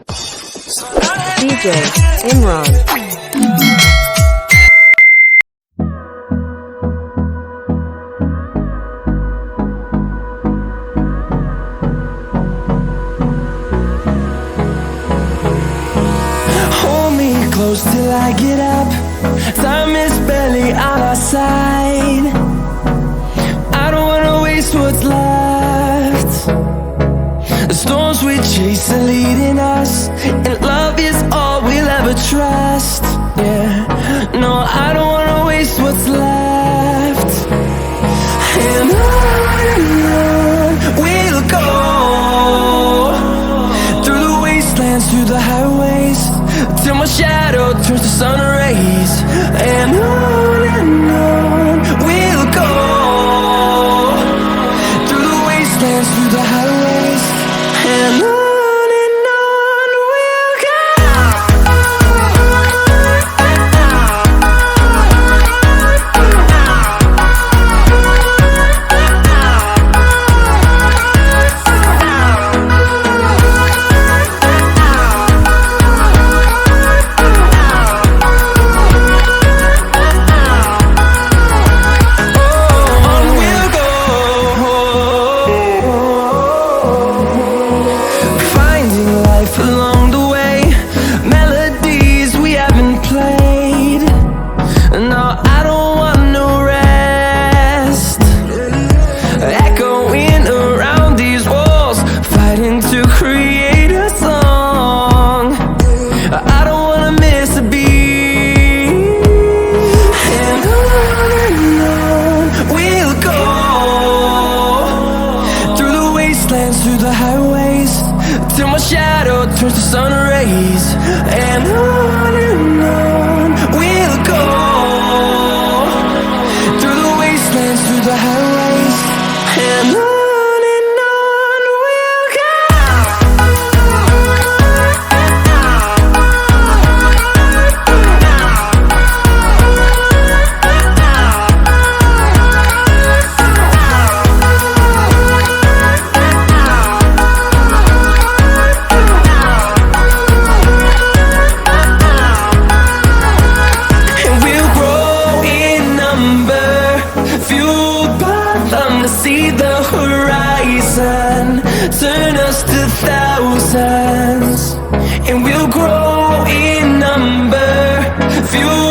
DJ Imran. Hold me close till I get up. Time is barely on our side. I don't wanna waste what's left. The storms we chase are leading us, and love is all we'll ever trust. Yeah, no, I don't wanna waste what's left. And on we'll go, through the wastelands, through the highways, till my shadow turns to sun rays. And on we'll go, through the wastelands, through the highways, and on we'll go. Along the way, melodies we haven't played. No, I don't want no rest. Echoing around these walls, fighting to create a song. I don't wanna miss a beat. And on we'll go, through the wastelands, through the highways, till my shadow turns to sun rays. And on we'll go, through the wastelands, through the highways, and on we'll go. See the horizon, turn us to thousands, and we'll grow in number, fuel